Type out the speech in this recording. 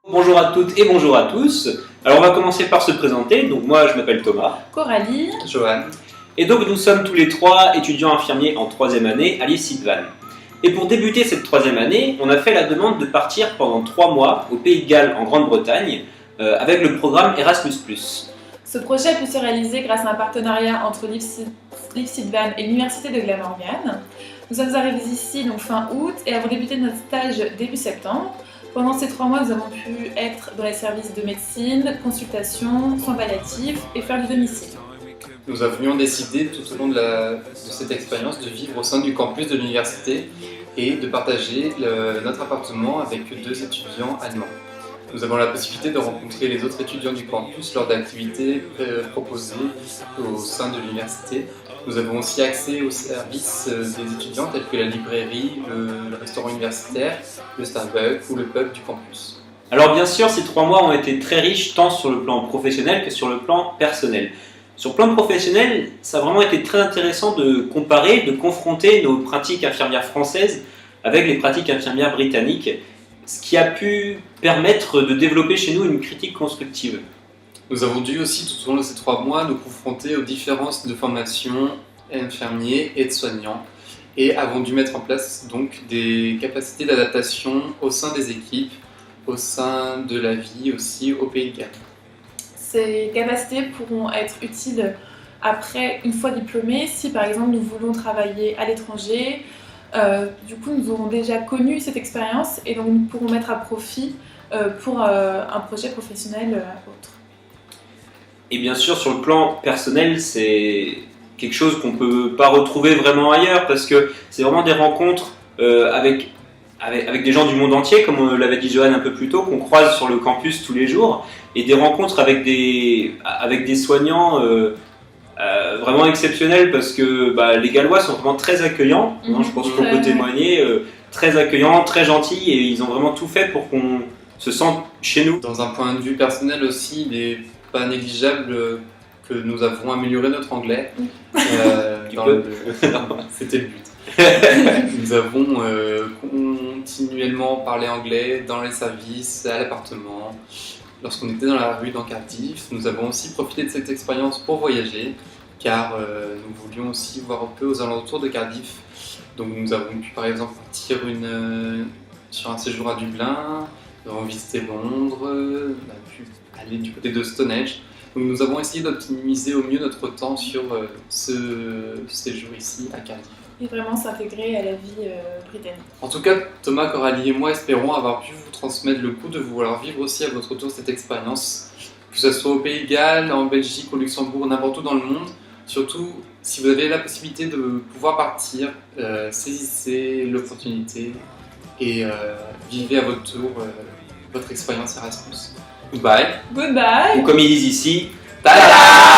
Bonjour à toutes et bonjour à tous. Alors on va commencer par se présenter. Donc moi je m'appelle Thomas. Coralie. Johan. Et donc nous sommes tous les trois étudiants infirmiers en troisième année à l'IFSITVAN. Et pour débuter cette troisième année, on a fait la demande de partir pendant 3 mois au Pays de Galles en Grande-Bretagne avec le programme Erasmus+. Ce projet a pu se réaliser grâce à un partenariat entre l'IFSITVAN et l'Université de Glamorgan. Nous sommes arrivés ici donc fin août et avons débuté notre stage début septembre. Pendant ces 3 mois, nous avons pu être dans les services de médecine, consultation, soins palliatifs et faire du domicile. Nous avions décidé tout au long de cette expérience de vivre au sein du campus de l'université et de partager notre appartement avec 2 étudiants allemands. Nous avons la possibilité de rencontrer les autres étudiants du campus lors d'activités proposées au sein de l'université. Nous avons aussi accès aux services des étudiants tels que la librairie, le restaurant universitaire, le Starbucks ou le pub du campus. Alors bien sûr, ces 3 mois ont été très riches tant sur le plan professionnel que sur le plan personnel. Sur le plan professionnel, ça a vraiment été très intéressant de comparer, de confronter nos pratiques infirmières françaises avec les pratiques infirmières britanniques, ce qui a pu permettre de développer chez nous une critique constructive. Nous avons dû aussi tout au long de ces 3 mois nous confronter aux différences de formation infirmiers et de soignants et avons dû mettre en place donc des capacités d'adaptation au sein des équipes, au sein de la vie aussi au Pays de Galles. Ces capacités pourront être utiles après, une fois diplômés, si par exemple nous voulons travailler à l'étranger. Du coup, nous aurons déjà connu cette expérience et donc nous pourrons mettre à profit pour un projet professionnel autre. Et bien sûr, sur le plan personnel, c'est quelque chose qu'on ne peut pas retrouver vraiment ailleurs parce que c'est vraiment des rencontres avec des gens du monde entier, comme l'avait dit Johan un peu plus tôt, qu'on croise sur le campus tous les jours, et des rencontres avec des soignants vraiment exceptionnels parce que les Gallois sont vraiment très accueillants, je pense qu'on peut témoigner, très accueillants, très gentils, et ils ont vraiment tout fait pour qu'on se sente chez nous. Dans un point de vue personnel aussi, il n'est pas négligeable que nous avons amélioré notre anglais. C'était le but. Nous avons continuellement parlé anglais dans les services, à l'appartement. Lorsqu'on était dans la rue dans Cardiff, nous avons aussi profité de cette expérience pour voyager, car nous voulions aussi voir un peu aux alentours de Cardiff. Donc nous avons pu par exemple partir sur un séjour à Dublin, nous avons visité Londres, on a pu aller du côté de Stonehenge. Donc nous avons essayé d'optimiser au mieux notre temps sur ce séjour ici à Cardiff. Et vraiment s'intégrer à la vie britannique. En tout cas, Thomas, Coralie et moi espérons avoir pu vous transmettre le coup de vouloir vivre aussi à votre tour cette expérience, que ce soit au Pays de Galles, en Belgique, au Luxembourg, n'importe où dans le monde. Surtout, si vous avez la possibilité de pouvoir partir, saisissez l'opportunité et vivez à votre tour votre expérience Erasmus. Goodbye. Goodbye. Ou comme ils disent ici, tada!